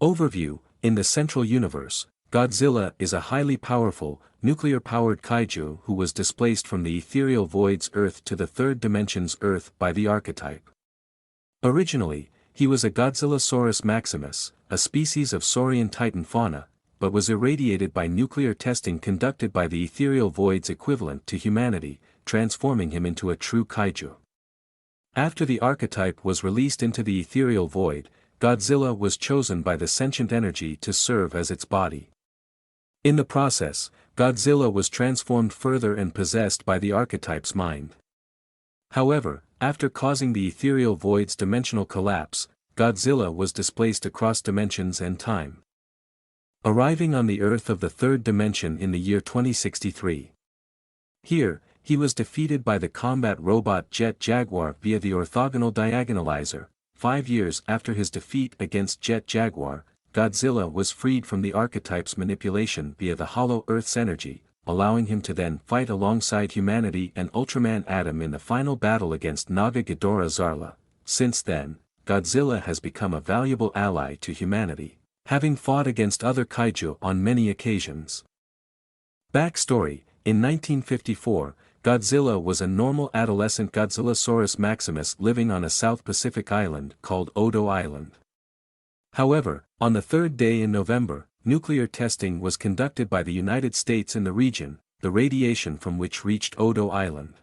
Overview: In the central universe, Godzilla is a highly powerful, nuclear-powered kaiju who was displaced from the ethereal void's Earth to the third dimension's Earth by the archetype. Originally, he was a Godzillasaurus maximus, a species of saurian titan fauna, but was irradiated by nuclear testing conducted by the ethereal void's equivalent to humanity, transforming him into a true kaiju. After the archetype was released into the ethereal void, Godzilla was chosen by the sentient energy to serve as its body. In the process, Godzilla was transformed further and possessed by the archetype's mind. However, after causing the ethereal void's dimensional collapse, Godzilla was displaced across dimensions and time, arriving on the Earth of the third dimension in the year 2063. Here, he was defeated by the combat robot Jet Jaguar via the orthogonal diagonalizer. 5 years after his defeat against Jet Jaguar, Godzilla was freed from the archetype's manipulation via the Hollow Earth's energy, allowing him to then fight alongside humanity and Ultraman Atom in the final battle against Naga Ghidorah Zarla. Since then, Godzilla has become a valuable ally to humanity, having fought against other kaiju on many occasions. Backstory: In 1954, Godzilla was a normal adolescent Godzillasaurus maximus living on a South Pacific island called Odo Island. However, on the third day in November, nuclear testing was conducted by the United States in the region, the radiation from which reached Odo Island.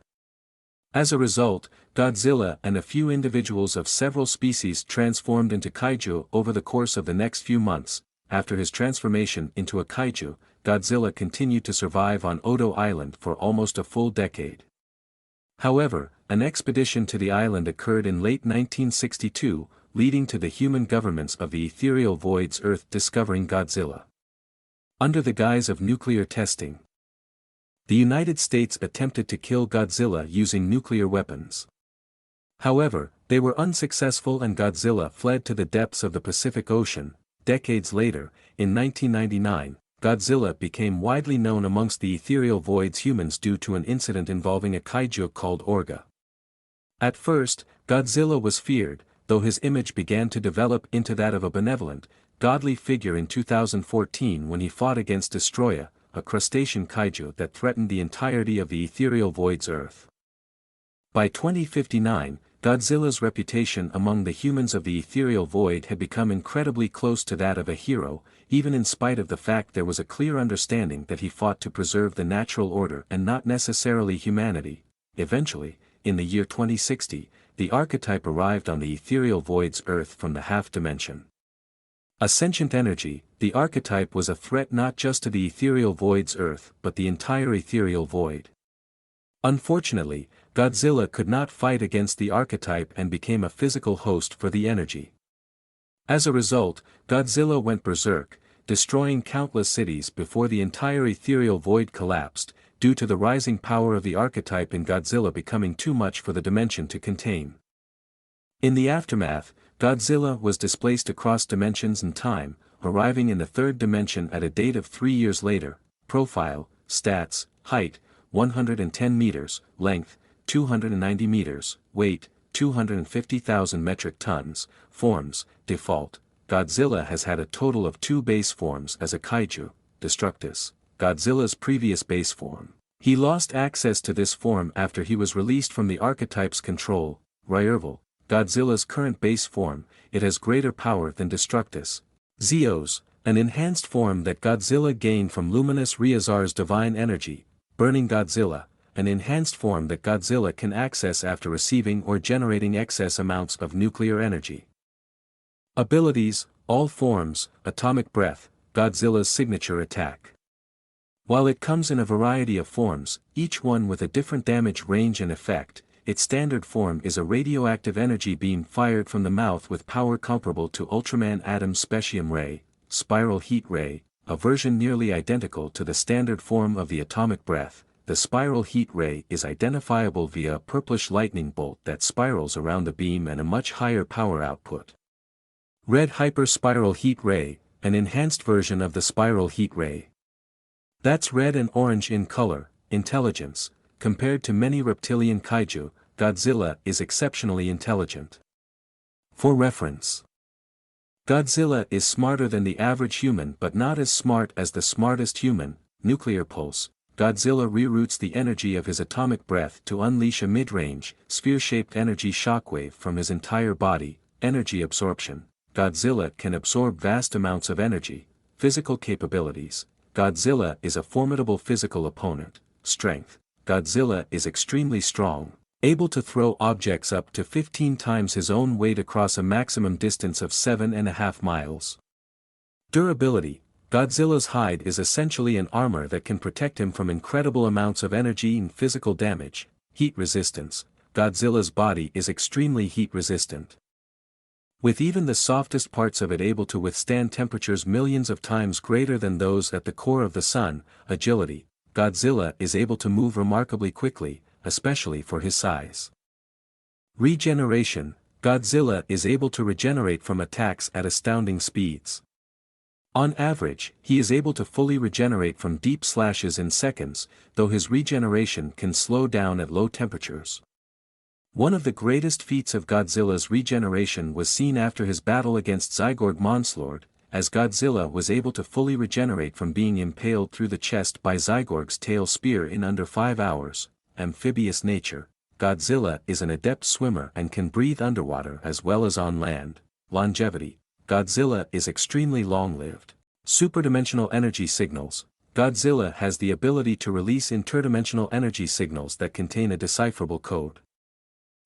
As a result, Godzilla and a few individuals of several species transformed into kaiju over the course of the next few months. After his transformation into a kaiju, Godzilla continued to survive on Odo Island for almost a full decade. However, an expedition to the island occurred in late 1962, leading to the human governments of the ethereal void's Earth discovering Godzilla. Under the guise of nuclear testing, the United States attempted to kill Godzilla using nuclear weapons. However, they were unsuccessful and Godzilla fled to the depths of the Pacific Ocean. Decades later, in 1999, Godzilla became widely known amongst the ethereal void's humans due to an incident involving a kaiju called Orga. At first, Godzilla was feared, though his image began to develop into that of a benevolent, godly figure in 2014 when he fought against Destroya, a crustacean kaiju that threatened the entirety of the ethereal void's Earth. By 2059, Godzilla's reputation among the humans of the ethereal void had become incredibly close to that of a hero, even in spite of the fact there was a clear understanding that he fought to preserve the natural order and not necessarily humanity. Eventually, in the year 2060, the archetype arrived on the ethereal void's Earth from the half-dimension. A sentient energy, the archetype was a threat not just to the ethereal void's Earth but the entire ethereal void. Unfortunately, Godzilla could not fight against the archetype and became a physical host for the energy. As a result, Godzilla went berserk, destroying countless cities before the entire ethereal void collapsed, due to the rising power of the archetype in Godzilla becoming too much for the dimension to contain. In the aftermath, Godzilla was displaced across dimensions and time, arriving in the third dimension at a date of 3 years later. Profile, stats: height, 110 meters, length, 290 meters, weight, 250,000 metric tons, forms: default. Godzilla has had a total of 2 base forms as a kaiju, Destructus, Godzilla's previous base form. He lost access to this form after he was released from the archetype's control. Ryerval, Godzilla's current base form. It has greater power than Destructus. Zeos, an enhanced form that Godzilla gained from luminous Ryazar's divine energy. Burning Godzilla, an enhanced form that Godzilla can access after receiving or generating excess amounts of nuclear energy. Abilities: all forms, atomic breath, Godzilla's signature attack. While it comes in a variety of forms, each one with a different damage range and effect, its standard form is a radioactive energy beam fired from the mouth with power comparable to Ultraman Atom's Specium Ray, Spiral Heat Ray, a version nearly identical to the standard form of the atomic breath. The spiral heat ray is identifiable via a purplish lightning bolt that spirals around the beam and a much higher power output. Red Hyper Spiral Heat Ray, an enhanced version of the spiral heat ray. That's red and orange in color. Intelligence: compared to many reptilian kaiju, Godzilla is exceptionally intelligent. For reference, Godzilla is smarter than the average human but not as smart as the smartest human. Nuclear pulse. Godzilla reroutes the energy of his atomic breath to unleash a mid-range, sphere-shaped energy shockwave from his entire body. Energy absorption. Godzilla can absorb vast amounts of energy. Physical capabilities. Godzilla is a formidable physical opponent. Strength. Godzilla is extremely strong, able to throw objects up to 15 times his own weight across a maximum distance of 7.5 miles. Durability. Godzilla's hide is essentially an armor that can protect him from incredible amounts of energy and physical damage. Heat resistance. Godzilla's body is extremely heat resistant, with even the softest parts of it able to withstand temperatures millions of times greater than those at the core of the sun. Agility. Godzilla is able to move remarkably quickly, especially for his size. Regeneration. Godzilla is able to regenerate from attacks at astounding speeds. On average, he is able to fully regenerate from deep slashes in seconds, though his regeneration can slow down at low temperatures. One of the greatest feats of Godzilla's regeneration was seen after his battle against Zyborg Monslord, as Godzilla was able to fully regenerate from being impaled through the chest by Zyborg's tail spear in under 5 hours. Amphibious nature. Godzilla is an adept swimmer and can breathe underwater as well as on land. Longevity. Godzilla is extremely long-lived. Superdimensional energy signals. Godzilla has the ability to release interdimensional energy signals that contain a decipherable code.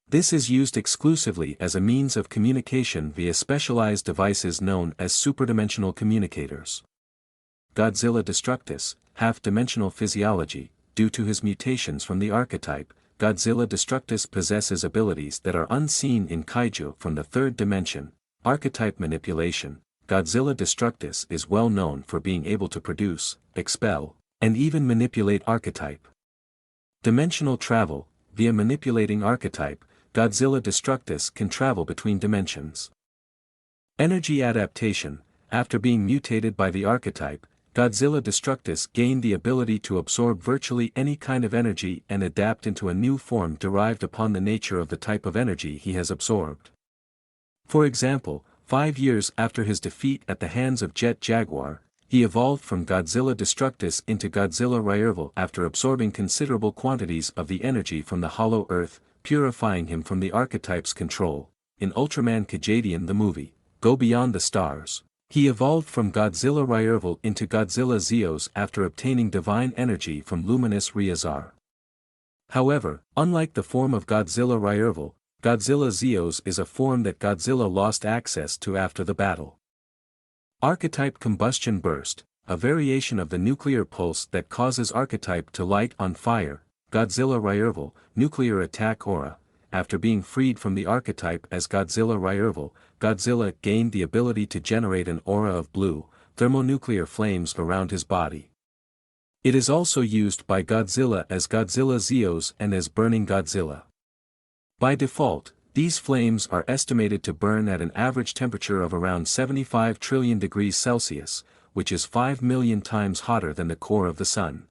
This is used exclusively as a means of communication via specialized devices known as superdimensional communicators. Godzilla Destructus, half-dimensional physiology. Due to his mutations from the archetype, Godzilla Destructus possesses abilities that are unseen in kaiju from the third dimension. Archetype manipulation. Godzilla Destructus is well known for being able to produce, expel, and even manipulate archetype. Dimensional travel. Via manipulating archetype, Godzilla Destructus can travel between dimensions. Energy adaptation. After being mutated by the archetype, Godzilla Destructus gained the ability to absorb virtually any kind of energy and adapt into a new form derived upon the nature of the type of energy he has absorbed. For example, 5 years after his defeat at the hands of Jet Jaguar, he evolved from Godzilla Destructus into Godzilla Ryerval after absorbing considerable quantities of the energy from the Hollow Earth, purifying him from the archetype's control. In Ultraman Kajadian the movie, Go Beyond the Stars, he evolved from Godzilla Ryerval into Godzilla Zeos after obtaining divine energy from Luminous Ryazar. However, unlike the form of Godzilla Ryerval, Godzilla Zeos is a form that Godzilla lost access to after the battle. Archetype combustion burst, a variation of the nuclear pulse that causes archetype to light on fire. Godzilla Ryerval, nuclear attack aura. After being freed from the archetype as Godzilla Ryerval, Godzilla gained the ability to generate an aura of blue, thermonuclear flames around his body. It is also used by Godzilla as Godzilla Zeos and as Burning Godzilla. By default, these flames are estimated to burn at an average temperature of around 75 trillion degrees Celsius, which is 5 million times hotter than the core of the sun.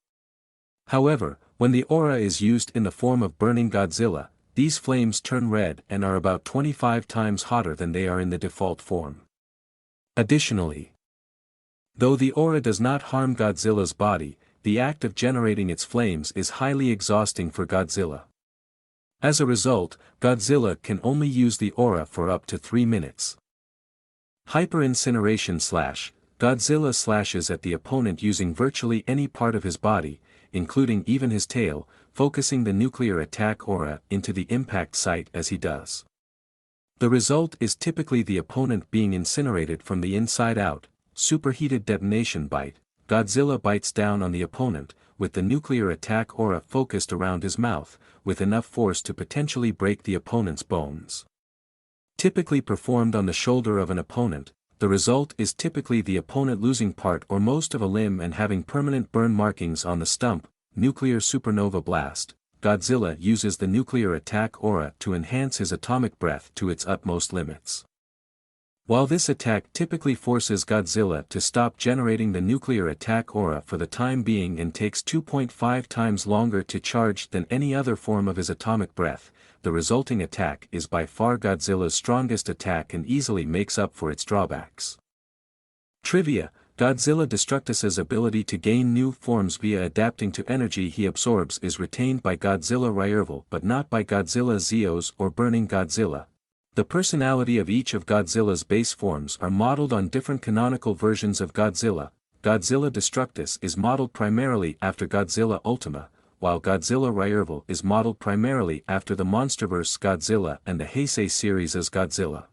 However, when the aura is used in the form of Burning Godzilla, these flames turn red and are about 25 times hotter than they are in the default form. Additionally, though the aura does not harm Godzilla's body, the act of generating its flames is highly exhausting for Godzilla. As a result, Godzilla can only use the aura for up to 3 minutes. Hyperincineration slash. Godzilla slashes at the opponent using virtually any part of his body, including even his tail, focusing the nuclear attack aura into the impact site as he does. The result is typically the opponent being incinerated from the inside out. Superheated detonation bite. Godzilla bites down on the opponent, with the nuclear attack aura focused around his mouth, with enough force to potentially break the opponent's bones. Typically performed on the shoulder of an opponent, the result is typically the opponent losing part or most of a limb and having permanent burn markings on the stump. Nuclear supernova blast. Godzilla uses the nuclear attack aura to enhance his atomic breath to its utmost limits. While this attack typically forces Godzilla to stop generating the nuclear attack aura for the time being and takes 2.5 times longer to charge than any other form of his atomic breath, the resulting attack is by far Godzilla's strongest attack and easily makes up for its drawbacks. Trivia: Godzilla Destructus's ability to gain new forms via adapting to energy he absorbs is retained by Godzilla Ryerval but not by Godzilla Zeos or Burning Godzilla. The personality of each of Godzilla's base forms are modeled on different canonical versions of Godzilla. Godzilla Destructus is modeled primarily after Godzilla Ultima, while Godzilla Ryerval is modeled primarily after the MonsterVerse Godzilla and the Heisei series as Godzilla.